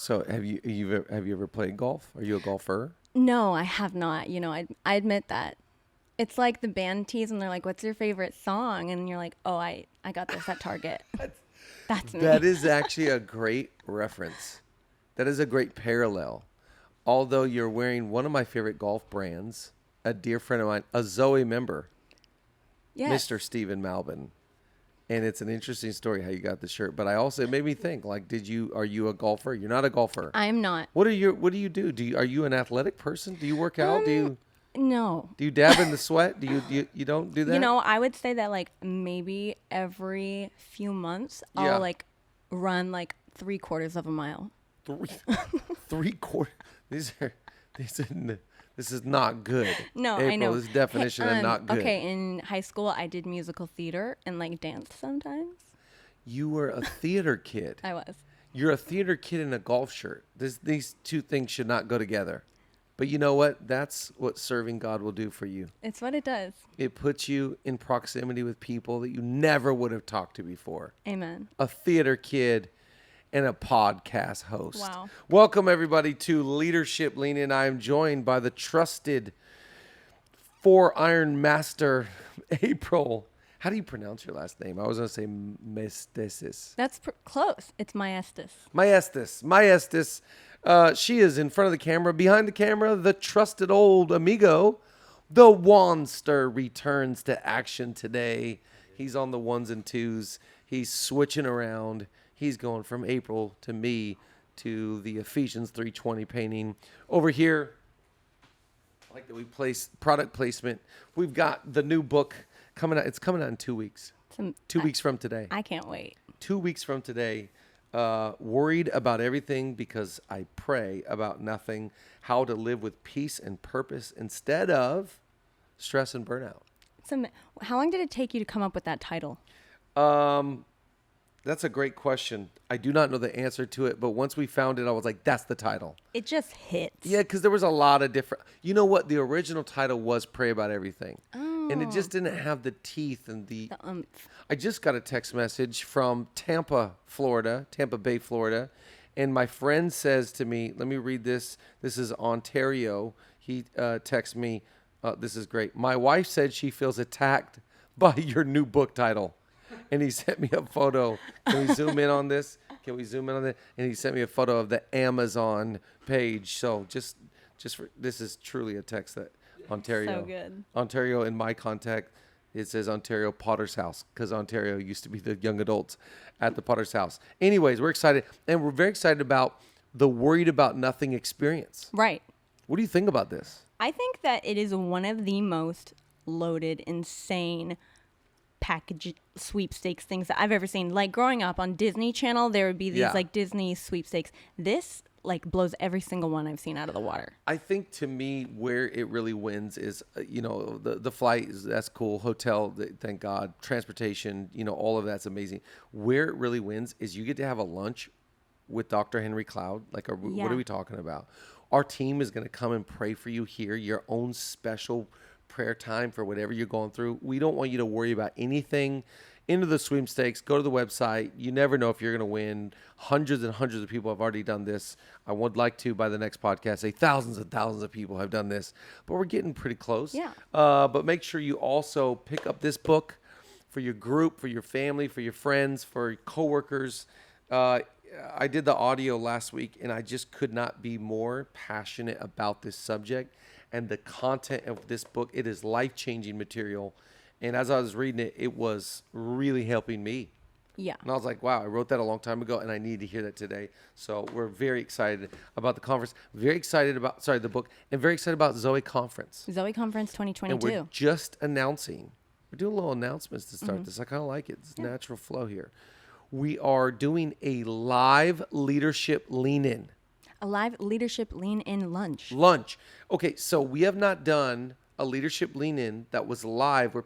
So have you ever played golf? Are you a golfer? No, I have not. I admit that. It's like the band tees and they're like, "What's your favorite song?" And you're like, "Oh, I got this at Target." That's That me. is actually a great reference. That is a great parallel. Although you're wearing one of my favorite golf brands, a dear friend of mine, a Zoe member, Yes. Mr. Stephen Malbin. And it's an interesting story how you got the shirt. But I also, it made me think, like, are you a golfer? You're not a golfer. I'm not. What do you do? Are you an athletic person? Do you work out? Um, no. Do you dab in the sweat? You don't do that? I would say that like maybe every few months Yeah. I'll like run like 3/4 of a mile. Three, three quarter. These are, this is not good. No, April, I know. this is definition of not good. Okay, in high school I did musical theater and like danced sometimes. You were a theater kid. I was. You're a theater kid in a golf shirt. These two things should not go together. But you know what? That's what serving God will do for you. It's what it does. It puts you in proximity with people that you never would have talked to before. Amen. A theater kid and a podcast host. Wow. Welcome, everybody, to Leadership Lean In. I am joined by the trusted four-iron master, April. How do you pronounce your last name? I was going to say Mestesis. That's close. It's Maestas. Maestas. She is in front of the camera. Behind the camera, the trusted old amigo, the Wanster, returns to action today. He's on the ones and twos. He's switching around. He's going from April to me to the Ephesians 3:20 painting. Over here, I like that we place product placement. We've got the new book coming out. It's coming out in 2 weeks. 2 weeks from today. I can't wait. 2 weeks from today. Worried about everything because I pray about nothing. How to live with peace and purpose instead of stress and burnout. How long did it take you to come up with that title? That's a great question. I do not know the answer to it, but once we found it, I was like, that's the title. It just hits. Yeah, because there was a lot of different... You know what? The original title was Pray About Everything. Oh. And it just didn't have the teeth and the I just got a text message from Tampa Bay, Florida. And my friend says to me, let me read this. This is Ontario. He texts me, this is great. My wife said she feels attacked by your new book title. And he sent me a photo. Can we zoom in on this? And he sent me a photo of the Amazon page. So just for, this is truly a text that Ontario. So good. Ontario in my contact, it says Ontario Potter's House because Ontario used to be the young adults at the Potter's House. Anyways, we're excited. And we're very excited about the worried about nothing experience. Right. What do you think about this? I think that it is one of the most loaded, insane package sweepstakes things that I've ever seen. Like growing up on Disney Channel, there would be these like Disney sweepstakes. This like blows every single one I've seen out of the water. I think to me where it really wins is, the flight, that's cool. Hotel, thank God. Transportation, all of that's amazing. Where it really wins is you get to have a lunch with Dr. Henry Cloud. Like, what are we talking about? Our team is going to come and pray for you here, your own special prayer time for whatever you're going through. We don't want you to worry about anything. Into the sweepstakes, go to the website. You never know if you're going to win. Hundreds and hundreds of people have already done this. I would like to, by the next podcast, say thousands and thousands of people have done this. But we're getting pretty close. Yeah. But make sure you also pick up this book for your group, for your family, for your friends, for your coworkers. I did the audio last week, and I just could not be more passionate about this subject and the content of this book. It is life-changing material. And as I was reading it, it was really helping me. Yeah. And I was like, wow, I wrote that a long time ago, and I need to hear that today. So we're very excited about the conference, the book, and very excited about Zoe Conference. Zoe Conference 2022. And we're just announcing. We're doing little announcements to start this. I kind of like it. It's natural flow here. We are doing a live leadership lean-in. A live leadership lean-in lunch. Okay, so we have not done a leadership lean-in that was live where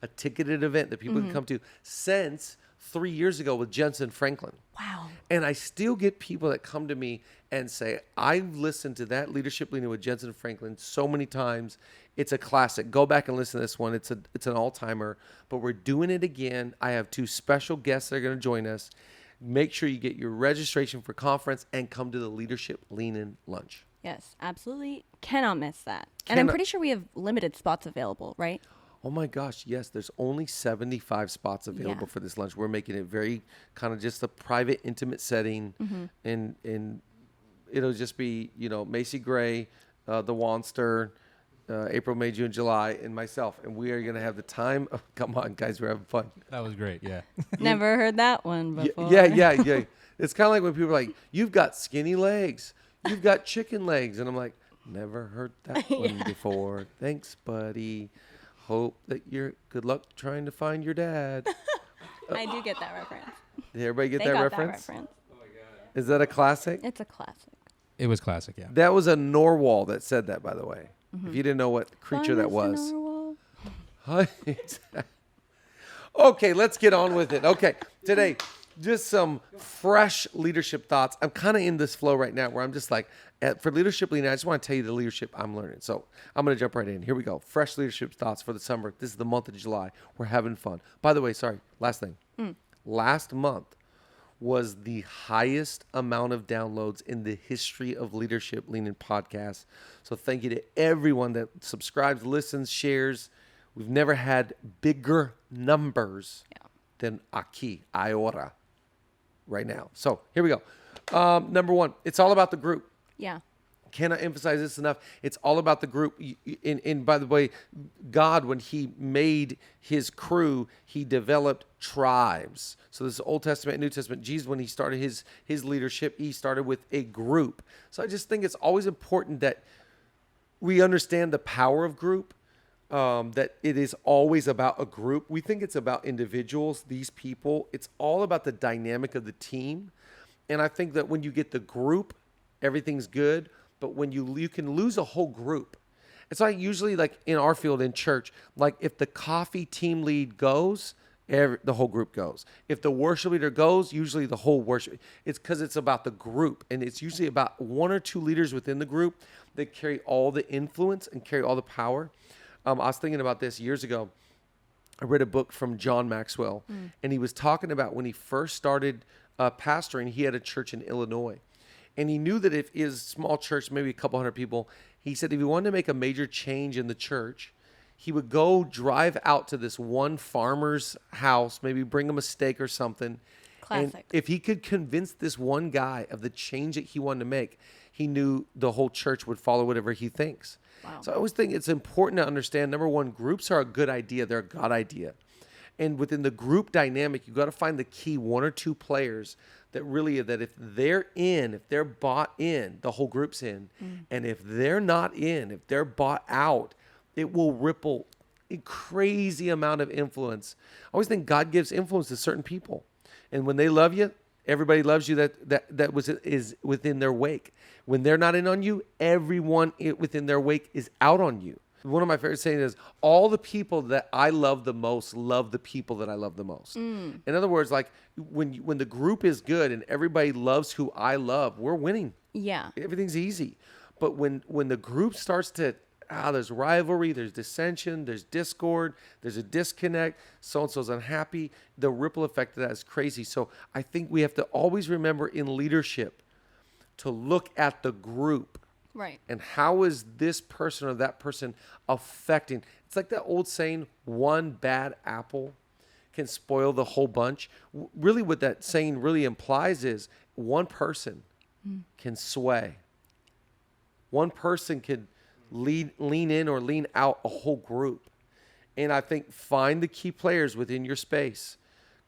a ticketed event that people could come to since 3 years ago with Jensen Franklin. Wow. And I still get people that come to me and say, I've listened to that leadership lean-in with Jensen Franklin so many times. It's a classic. Go back and listen to this one. It's an all-timer. But we're doing it again. I have two special guests that are going to join us. Make sure you get your registration for conference and come to the Leadership Lean-In lunch. Yes, absolutely. Cannot miss that. And I'm pretty sure we have limited spots available, right? Oh my gosh, yes. There's only 75 spots available for this lunch. We're making it very kind of just a private, intimate setting. And it'll just be, Macy Gray, the Wanster, April, May, June, July, and myself. And we are going to have the time. Oh, come on, guys. We're having fun. That was great. Yeah. Never heard that one before. Yeah. It's kind of like when people are like, you've got skinny legs. You've got chicken legs. And I'm like, never heard that one before. Thanks, buddy. Hope that you're good luck trying to find your dad. I do get that reference. Did everybody get that reference? That reference. Oh my God. Is that a classic? It's a classic. It was classic, yeah. That was a Norwal that said that, by the way. If you didn't know what creature that was. Okay, let's get on with it. Okay, today, just some fresh leadership thoughts. I'm kind of in this flow right now where I'm just like, for Leadership Lean, I just want to tell you the leadership I'm learning. So I'm going to jump right in. Here we go. Fresh leadership thoughts for the summer. This is the month of July. We're having fun. By the way, sorry, last thing. Last month was the highest amount of downloads in the history of Leadership Lean-In podcast. So thank you to everyone that subscribes, listens, shares. We've never had bigger numbers than aquí, ahora, right now. So here we go. Number one, it's all about the group. Yeah. Cannot emphasize this enough. It's all about the group. And by the way, God, when he made his crew, he developed tribes. So this is Old Testament and New Testament. Jesus, when he started his leadership, he started with a group. So I just think it's always important that we understand the power of group, that it is always about a group. We think it's about individuals, these people. It's all about the dynamic of the team. And I think that when you get the group, everything's good. But when you can lose a whole group. It's like usually like in our field in church, like if the coffee team lead goes, the whole group goes. If the worship leader goes, usually the whole worship. It's because it's about the group. And it's usually about one or two leaders within the group that carry all the influence and carry all the power. I was thinking about this years ago. I read a book from John Maxwell. And he was talking about when he first started pastoring, he had a church in Illinois. And he knew that if his small church, maybe a couple hundred people, he said if he wanted to make a major change in the church, he would go drive out to this one farmer's house, maybe bring him a steak or something. Classic. And if he could convince this one guy of the change that he wanted to make, he knew the whole church would follow whatever he thinks. Wow. So I always think it's important to understand, number one, groups are a good idea. They're a God idea. And within the group dynamic, you've got to find the key one or two players that really, that if they're in, if they're bought in, the whole group's in. And if they're not in, if they're bought out, it will ripple a crazy amount of influence. I always think God gives influence to certain people. And when they love you, everybody loves you is within their wake. When they're not in on you, everyone within their wake is out on you. One of my favorite sayings is, all the people that I love the most love the people that I love the most. In other words, like when the group is good and everybody loves who I love, we're winning. Yeah. Everything's easy. But when the group starts to, there's rivalry, there's dissension, there's discord, there's a disconnect, so-and-so's unhappy, the ripple effect of that is crazy. So I think we have to always remember in leadership to look at the group. Right. And how is this person or that person affecting? It's like that old saying, one bad apple can spoil the whole bunch. Really what that saying really implies is one person can sway. One person can lean in or lean out a whole group. And I think find the key players within your space.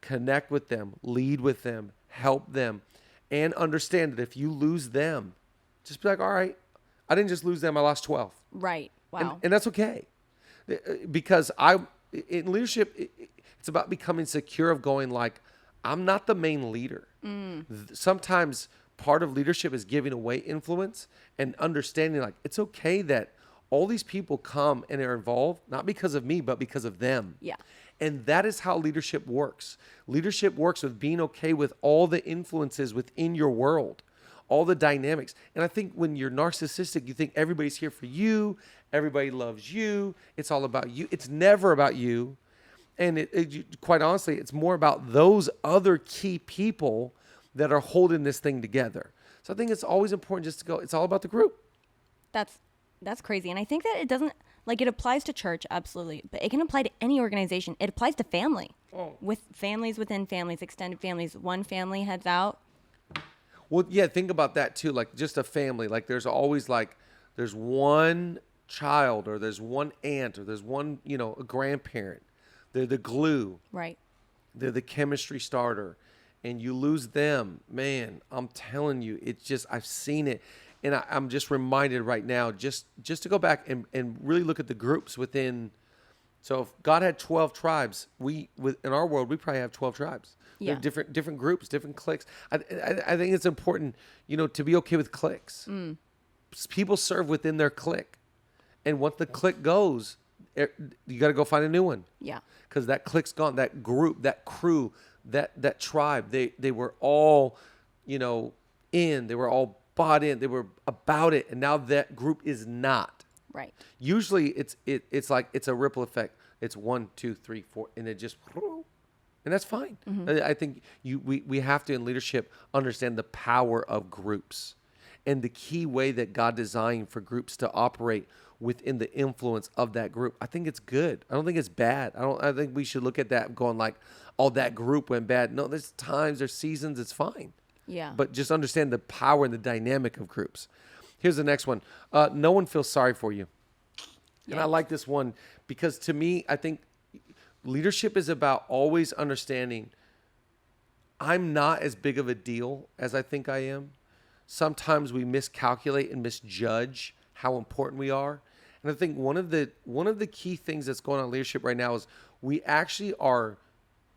Connect with them. Lead with them. Help them. And understand that if you lose them, just be like, all right, I didn't just lose them, I lost 12. Right. Wow. And that's okay. Because in leadership, it's about becoming secure of going like, I'm not the main leader. Sometimes part of leadership is giving away influence and understanding like, it's okay that all these people come and are involved, not because of me, but because of them. Yeah. And that is how leadership works. Leadership works with being okay with all the influences within your world. All the dynamics. And I think when you're narcissistic, you think everybody's here for you. Everybody loves you. It's all about you. It's never about you. And quite honestly, it's more about those other key people that are holding this thing together. So I think it's always important just to go, it's all about the group. That's crazy. And I think that it doesn't, like, it applies to church, absolutely, but it can apply to any organization. It applies to family. With families within families, extended families. One family heads out. Well, yeah, think about that too. Like just a family, like there's always like, there's one child or there's one aunt or there's one, a grandparent. They're the glue. Right. They're the chemistry starter. And you lose them, man, I'm telling you, it's just, I've seen it. And I'm just reminded right now, just to go back and really look at the groups within. So if God had 12 tribes, in our world, we probably have 12 tribes. Yeah. They're different groups, different cliques. I think it's important, to be okay with cliques. People serve within their clique. And once the clique goes, you got to go find a new one. Yeah. Because that clique's gone, that group, that crew, that tribe, they were all, they were all bought in, they were about it, and now that group is not. Right. Usually it's like it's a ripple effect. It's 1, 2, 3, 4, and it just, and that's fine. I think we have to in leadership understand the power of groups and the key way that God designed for groups to operate within the influence of that group. I think it's good. I don't think it's bad. I think we should look at that going like, oh, that group went bad. No, there's times, there's seasons, it's fine. Yeah. But just understand the power and the dynamic of groups. Here's the next one. No one feels sorry for you. Yeah. And I like this one because to me, I think leadership is about always understanding I'm not as big of a deal as I think I am. Sometimes we miscalculate and misjudge how important we are. And I think one of the key things that's going on in leadership right now is we actually are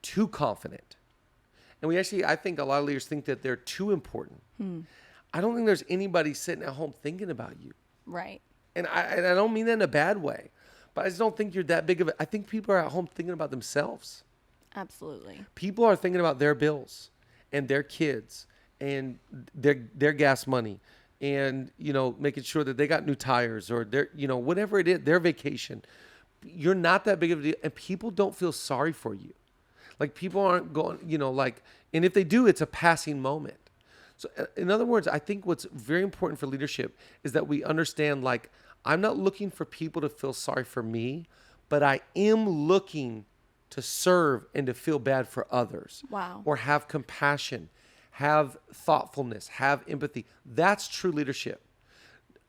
too confident. And I think a lot of leaders think that they're too important. I don't think there's anybody sitting at home thinking about you. Right. And I don't mean that in a bad way, but I just don't think you're that big of I think people are at home thinking about themselves. Absolutely. People are thinking about their bills and their kids and their gas money and, making sure that they got new tires or their, whatever it is, their vacation. You're not that big of a deal. And people don't feel sorry for you. Like people aren't going, and if they do, it's a passing moment. So in other words, I think what's very important for leadership is that we understand, like, I'm not looking for people to feel sorry for me, but I am looking to serve and to feel bad for others. Wow. Or have compassion, have thoughtfulness, have empathy. That's true leadership.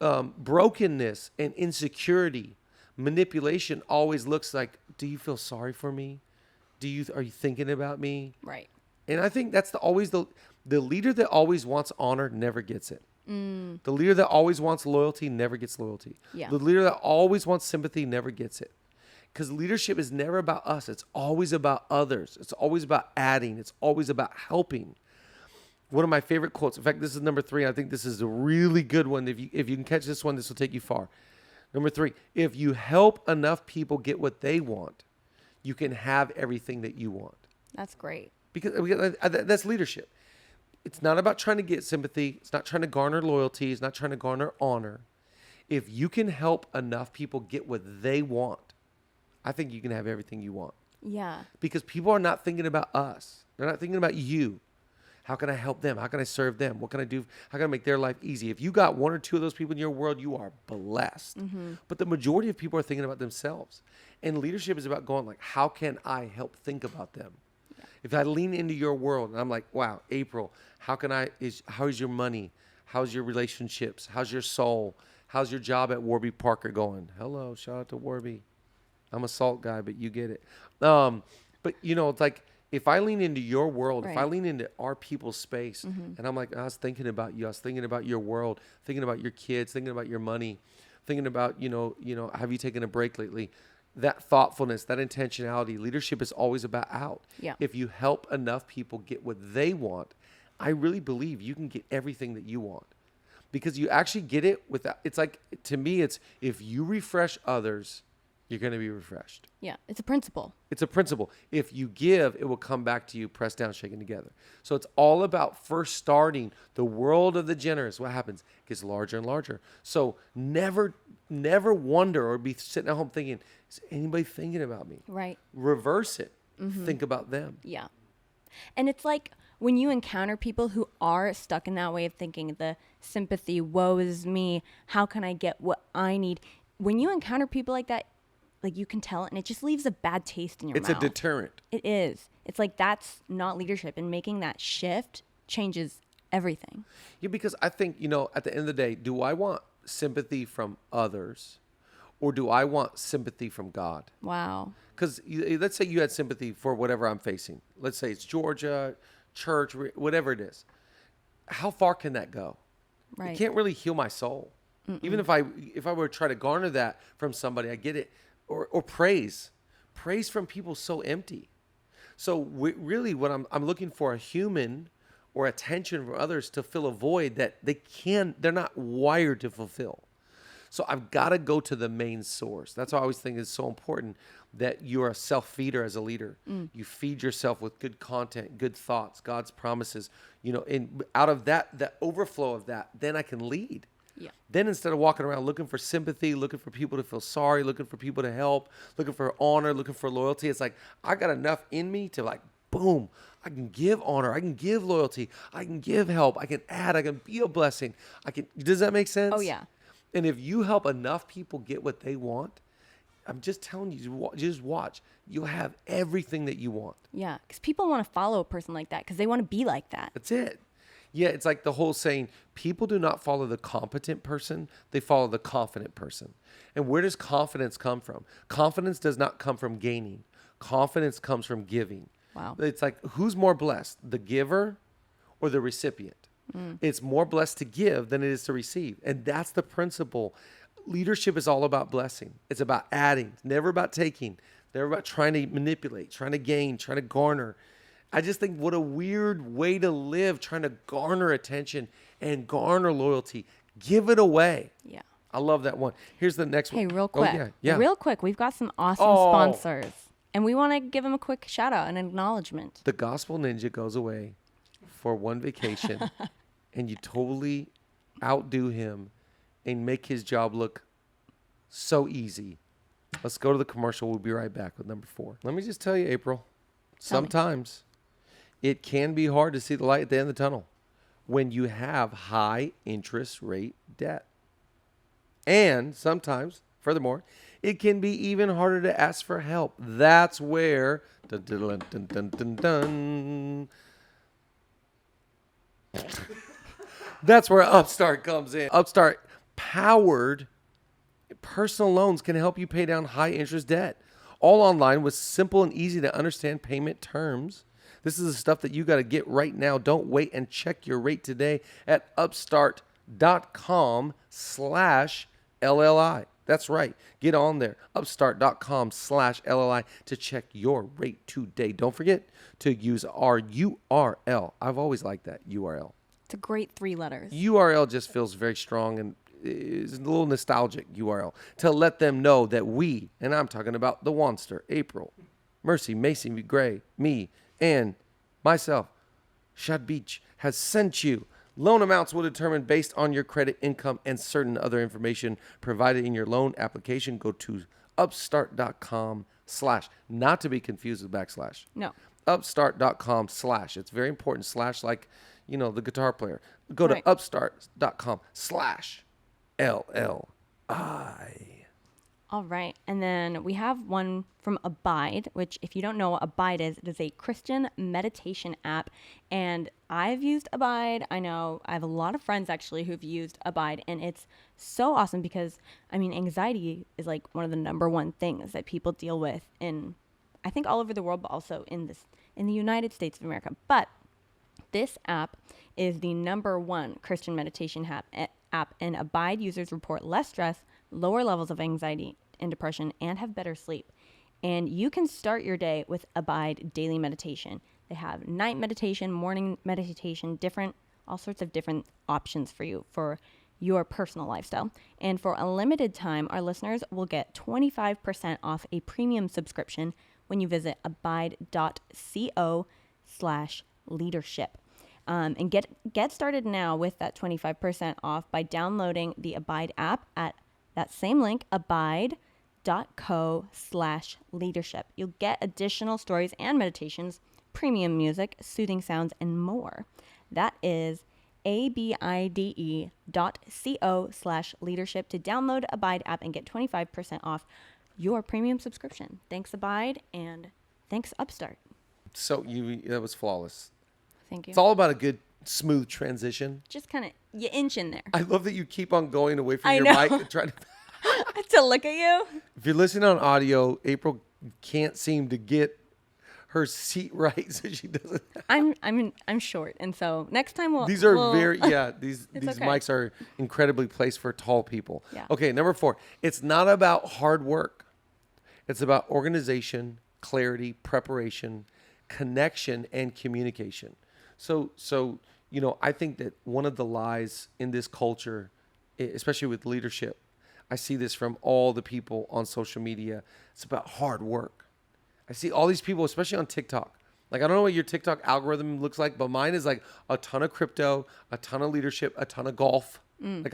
Brokenness and insecurity, manipulation always looks like, do you feel sorry for me? Are you thinking about me? Right. And I think that's always the leader that always wants honor never gets it. The leader that always wants loyalty never gets loyalty. Yeah. The leader that always wants sympathy never gets it. Because leadership is never about us. It's always about others. It's always about adding. It's always about helping. One of my favorite quotes, in fact, this is number 3. I think this is a really good one. If you can catch this one, this will take you far. Number 3, if you help enough people get what they want, you can have everything that you want. That's great. Because that's leadership. It's not about trying to get sympathy. It's not trying to garner loyalty. It's not trying to garner honor. If you can help enough people get what they want, I think you can have everything you want. Yeah. Because people are not thinking about us. They're not thinking about you. How can I help them? How can I serve them? What can I do? How can I make their life easy? If you got 1 or 2 of those people in your world, you are blessed. But the majority of people are thinking about themselves. And leadership is about going like, how can I help think about them? Yeah. If I lean into your world and I'm like, wow, April, how is your money? How's your relationships? How's your soul? How's your job at Warby Parker going? Hello, shout out to Warby. I'm a salt guy, but you get it. But it's like, if I lean into your world, if I lean into our people's space, and I'm like, I was thinking about you, I was thinking about your world, thinking about your kids, thinking about your money, thinking about, have you taken a break lately? That thoughtfulness, that intentionality, leadership is always about out. Yeah. If you help enough people get what they want, I really believe you can get everything that you want. Because you actually get it without, it's like, to me, it's if you refresh others, you're going to be refreshed. Yeah, it's a principle. It's a principle. If you give, it will come back to you, pressed down, shaken together. So it's all about first starting the world of the generous. What happens? It gets larger and larger. So never wonder or be sitting at home thinking, is anybody thinking about me? Right. Reverse it. Think about them. Yeah. And it's like when you encounter people who are stuck in that way of thinking, the sympathy, woe is me, how can I get what I need? When you encounter people like that, like you can tell, and it just leaves a bad taste in your mouth. It's a deterrent. It is. It's like that's not leadership, and making that shift changes everything. Yeah, because I think, at the end of the day, do I want sympathy from others or do I want sympathy from God? Wow. Because let's say you had sympathy for whatever I'm facing. Let's say it's Georgia, church, whatever it is. How far can that go? Right. It can't really heal my soul. Even if I were to try to garner that from somebody, I get it. Or praise from people so empty. So really what I'm looking for a human or attention from others to fill a void that they're not wired to fulfill. So I've got to go to the main source. That's why I always think it's so important that you're a self-feeder as a leader. You feed yourself with good content, good thoughts, God's promises, and out of that, the overflow of that, then I can lead. Yeah. Then instead of walking around looking for sympathy, looking for people to feel sorry, looking for people to help, looking for honor, looking for loyalty, it's like I got enough in me to boom, I can give honor, I can give loyalty, I can give help, I can add, I can be a blessing. Does that make sense? Oh, yeah. And if you help enough people get what they want, I'm just telling you, just watch. You'll have everything that you want. Yeah, because people want to follow a person like that because they want to be like that. That's it. Yeah, it's like the whole saying, people do not follow the competent person, they follow the confident person. And where does confidence come from? Confidence does not come from gaining. Confidence comes from giving. Wow. It's like, who's more blessed, the giver or the recipient? It's more blessed to give than it is to receive. And that's the principle. Leadership is all about blessing. It's about adding. It's never about taking. Never about trying to manipulate, trying to gain, trying to garner. I just think what a weird way to live, trying to garner attention and garner loyalty. Give it away. Yeah. I love that one. Here's the next one. Hey, real quick. Oh, yeah. Real quick. We've got some awesome sponsors. And we want to give them a quick shout out and acknowledgement. The Gospel Ninja goes away for one vacation and you totally outdo him and make his job look so easy. Let's go to the commercial. We'll be right back with number 4. Let me just tell you, April, sometimes it can be hard to see the light at the end of the tunnel when you have high interest rate debt. And sometimes, furthermore, it can be even harder to ask for help. That's where that's where Upstart comes in. Upstart powered personal loans can help you pay down high interest debt. All online with simple and easy to understand payment terms. This is the stuff that you got to get right now. Don't wait and check your rate today at upstart.com/LLI. That's right. Get on there. Upstart.com/LLI to check your rate today. Don't forget to use our URL. I've always liked that URL. It's a great 3 letters. URL just feels very strong and is a little nostalgic URL to let them know that we, and I'm talking about the Wanster, April, Mercy, Macy, Gray, me, and myself, Shad Beach, has sent you. Loan amounts will determine based on your credit, income, and certain other information provided in your loan application. Go to upstart.com/ not to be confused with /. No. Upstart.com/. It's very important. / like, the guitar player. Go to upstart.com/LLI. All right. And then we have one from Abide, which if you don't know what Abide is, it is a Christian meditation app. And I've used Abide. I know I have a lot of friends actually who've used Abide. And it's so awesome because, anxiety is like one of the number one things that people deal with in, I think, all over the world, but also in the United States of America. But this app is the number one Christian meditation app, and Abide users report less stress, lower levels of anxiety and depression, and have better sleep. And you can start your day with Abide daily meditation. They have night meditation, morning meditation, all sorts of different options for you for your personal lifestyle. And for a limited time, our listeners will get 25% off a premium subscription when you visit abide.co/leadership. And get started now with that 25% off by downloading the Abide app at that same link, abide.co/leadership. You'll get additional stories and meditations premium music, soothing sounds, and more. That is abide.co/leadership to download Abide app and get 25% off your premium subscription. Thanks, Abide, and thanks, Upstart. So that was flawless. Thank you. It's all about a good, smooth transition. Just kind of, you inch in there. I love that you keep on going away from I your know. mic and trying to... To look at you. If you're listening on audio, April can't seem to get her seat right, so she doesn't. I'm short, and so next time These okay. mics are incredibly placed for tall people. Yeah. Okay, number 4. It's not about hard work. It's about organization, clarity, preparation, connection, and communication. So I think that one of the lies in this culture, especially with leadership, I see this from all the people on social media. It's about hard work. I see all these people, especially on TikTok. Like, I don't know what your TikTok algorithm looks like, but mine is like a ton of crypto, a ton of leadership, a ton of golf. Like,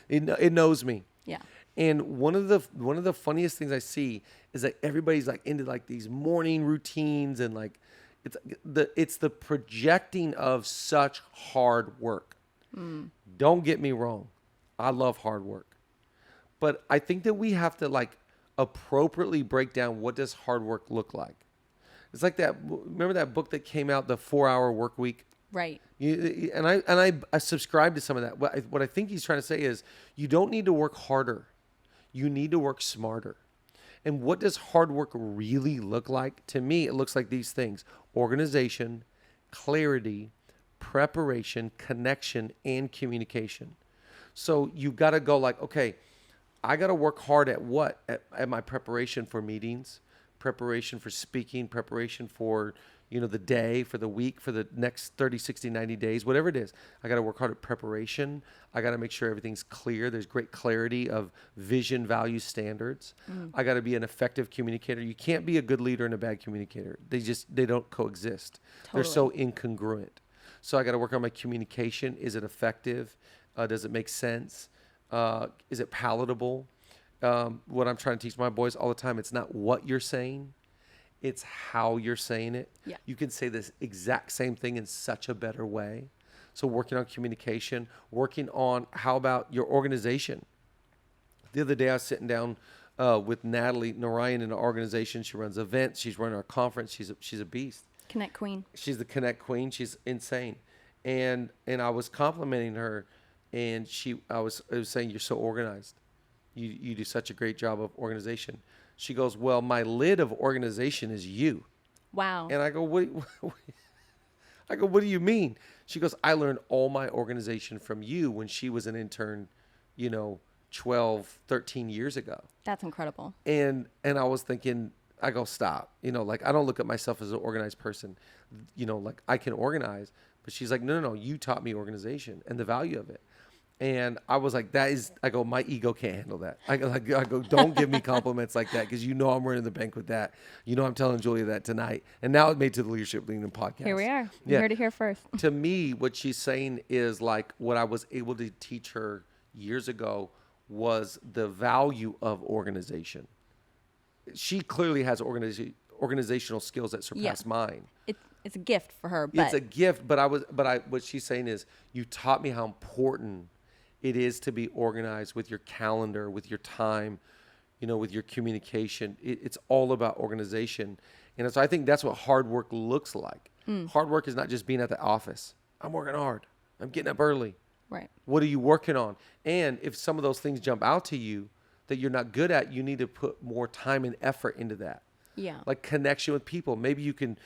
it knows me. Yeah. And one of the funniest things I see is that everybody's like into like these morning routines, and like it's the projecting of such hard work. Don't get me wrong. I love hard work. But I think that we have to like appropriately break down what does hard work look like. It's like that. Remember that book that came out, The 4-Hour Work Week? Right. I subscribe to some of that. What I think he's trying to say is you don't need to work harder. You need to work smarter. And what does hard work really look like? To me, it looks like these things: organization, clarity, preparation, connection, and communication. So you got to go like, okay, I got to work hard at what? At my preparation for meetings, preparation for speaking, preparation for, the day, for the week, for the next 30, 60, 90 days, whatever it is. I got to work hard at preparation. I got to make sure everything's clear. There's great clarity of vision, values, standards. I got to be an effective communicator. You can't be a good leader and a bad communicator. They don't coexist. Totally. They're so incongruent. So I got to work on my communication. Is it effective? Does it make sense? Is it palatable? What I'm trying to teach my boys all the time, it's not what you're saying, it's how you're saying it. Yeah. You can say this exact same thing in such a better way. So working on communication, working on how about your organization. The other day I was sitting down with Natalie Narayan in our organization. She runs events. She's running our conference. She's a beast. Connect Queen. She's the Connect Queen. She's insane. And I was complimenting her. And I was saying, you're so organized. You do such a great job of organization. She goes, well, my lid of organization is you. Wow. And I go, what do you mean? She goes, I learned all my organization from you when she was an intern, 12, 13 years ago. That's incredible. And I was thinking, I go, stop. Like, I don't look at myself as an organized person. Like, I can organize. But she's like, no, you taught me organization and the value of it. And I was like, I go, my ego can't handle that. I go, don't give me compliments like that, because I'm running the bank with that. I'm telling Julia that tonight. And now it made to the Leadership Leading podcast. Here we are. You heard it here first. To me, what she's saying is like what I was able to teach her years ago was the value of organization. She clearly has organizational skills that surpass mine. It's a gift for her. But it's a gift, what she's saying is, you taught me how important it is to be organized with your calendar, with your time, with your communication. It's all about organization. And so I think that's what hard work looks like. Hard work is not just being at the office. I'm working hard. I'm getting up early. Right. What are you working on? And if some of those things jump out to you that you're not good at, you need to put more time and effort into that. Yeah. Like connection with people. Maybe you can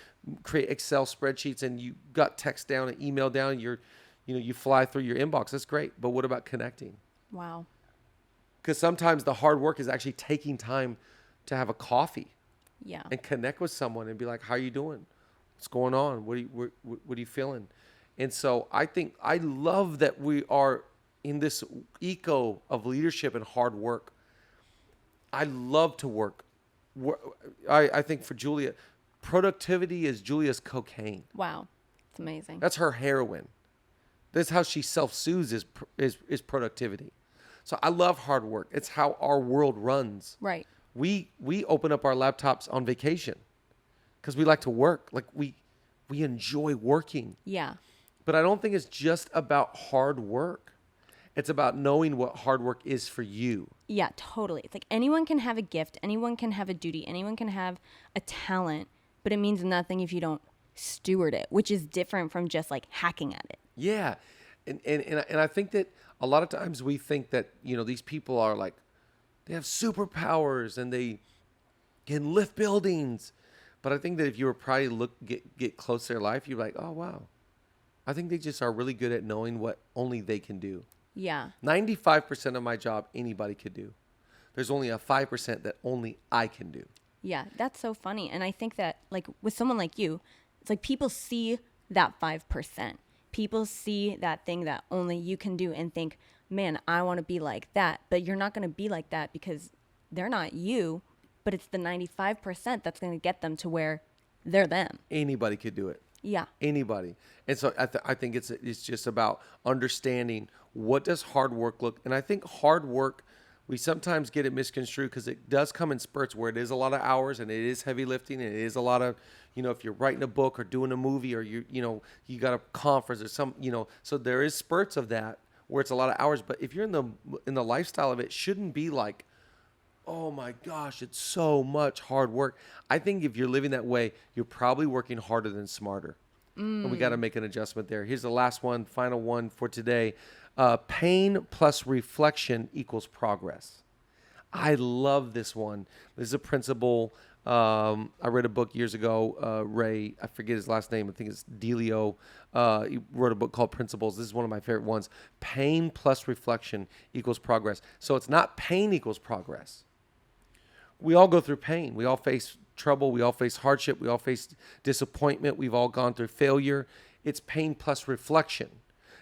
create Excel spreadsheets and you got text down and email down. You fly through your inbox. That's great. But what about connecting? Wow. Because sometimes the hard work is actually taking time to have a coffee. Yeah. And connect with someone and be like, how are you doing? What's going on? What are you feeling? And so I love that we are in this eco of leadership and hard work. I love to work. I think for Julia, productivity is Julia's cocaine. Wow. It's amazing. That's her heroin. That's how she self-soothes is productivity. So I love hard work. It's how our world runs. Right. We open up our laptops on vacation because we like to work. Like we enjoy working. Yeah. But I don't think it's just about hard work. It's about knowing what hard work is for you. Yeah, totally. It's like anyone can have a gift, anyone can have a duty, anyone can have a talent, but it means nothing if you don't steward it, which is different from just like hacking at it. Yeah. And I think that a lot of times we think that, these people are like, they have superpowers and they can lift buildings. But I think that if you were probably get close to their life, you're like, oh, wow. I think they just are really good at knowing what only they can do. Yeah. 95% of my job, anybody could do. There's only a 5% that only I can do. Yeah, that's so funny. And I think that like with someone like you, it's like people see that 5%. People see that thing that only you can do and think, man, I want to be like that. But you're not going to be like that because they're not you, but it's the 95% that's going to get them to where they're them. Anybody could do it. Yeah. Anybody. And so I think it's just about understanding what does hard work look. And I think hard work, we sometimes get it misconstrued because it does come in spurts where it is a lot of hours and it is heavy lifting and it is a lot of, if you're writing a book or doing a movie or you got a conference or some, so there is spurts of that where it's a lot of hours. But if you're in the lifestyle of it, shouldn't be like, oh my gosh, it's so much hard work. I think if you're living that way, you're probably working harder than smarter. And we got to make an adjustment there. Here's the last one, final one for today. Pain plus reflection equals progress. I love this one. This is a principle. I read a book years ago. Ray, I forget his last name. I think it's Delio. He wrote a book called Principles. This is one of my favorite ones. Pain plus reflection equals progress. So it's not pain equals progress. We all go through pain. We all face trouble. We all face hardship. We all face disappointment. We've all gone through failure. It's pain plus reflection.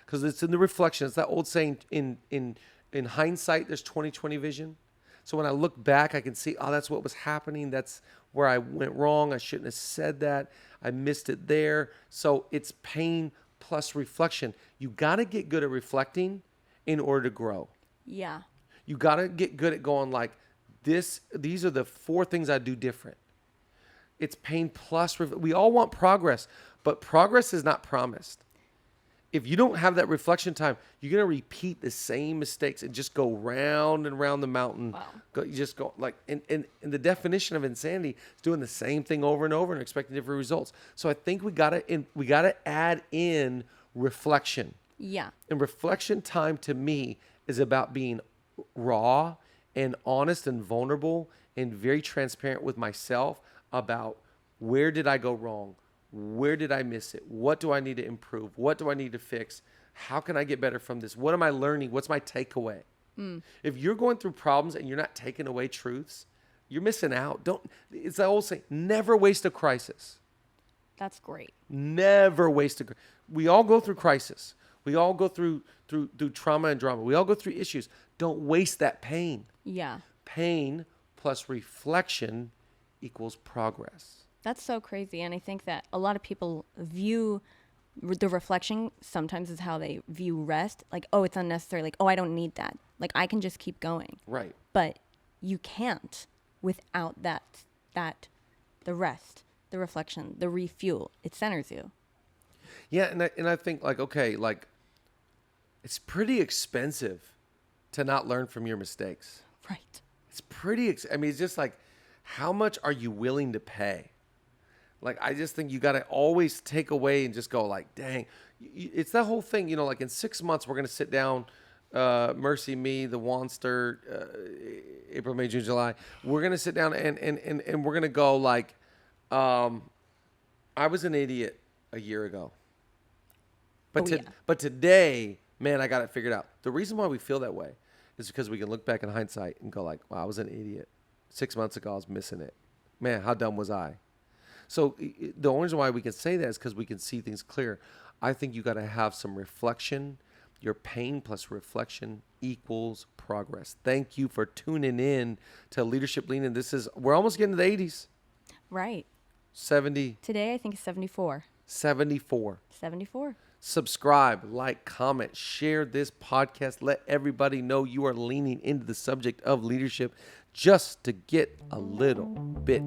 Because it's in the reflection. It's that old saying, in hindsight, there's 20/20 vision. So when I look back, I can see, oh, that's what was happening. That's where I went wrong. I shouldn't have said that. I missed it there. So it's pain plus reflection. You got to get good at reflecting in order to grow. Yeah. You got to get good at going like, these are the 4 things I do different. It's pain plus, we all want progress, but progress is not promised. If you don't have that reflection time, you're going to repeat the same mistakes and just go round and round the mountain. Wow. You just go like, and the definition of insanity is doing the same thing over and over and expecting different results. So I think we got to add in reflection. Yeah. And reflection time to me is about being raw and honest and vulnerable and very transparent with myself about where did I go wrong? Where did I miss it? What do I need to improve? What do I need to fix? How can I get better from this? What am I learning? What's my takeaway? If you're going through problems and you're not taking away truths, you're missing out. It's the old saying, never waste a crisis. That's great. Never waste a crisis. We all go through crisis. We all go through trauma and drama. We all go through issues. Don't waste that pain. Yeah. Pain plus reflection equals progress. That's so crazy. And I think that a lot of people view the reflection sometimes is how they view rest. Like, oh, it's unnecessary. Like, oh, I don't need that. Like, I can just keep going. Right. But you can't without the rest, the reflection, the refuel. It centers you. Yeah. And I think like, okay, like it's pretty expensive to not learn from your mistakes. Right. It's pretty, it's just like, how much are you willing to pay? Like, I just think you got to always take away and just go like, dang, it's that whole thing, like in 6 months, we're going to sit down, Mercy, me, the Wanster, April, May, June, July. We're going to sit down and we're going to go like, I was an idiot a year ago. But today, man, I got it figured out. The reason why we feel that way is because we can look back in hindsight and go like, wow, I was an idiot. 6 months ago, I was missing it. Man, how dumb was I? So the only reason why we can say that is because we can see things clear. I think you got to have some reflection. Your pain plus reflection equals progress. Thank you for tuning in to Leadership Lean. We're almost getting to the 80s. Right. 70. Today, I think it's 74. 74. 74. Subscribe, like, comment, share this podcast. Let everybody know you are leaning into the subject of leadership just to get a little bit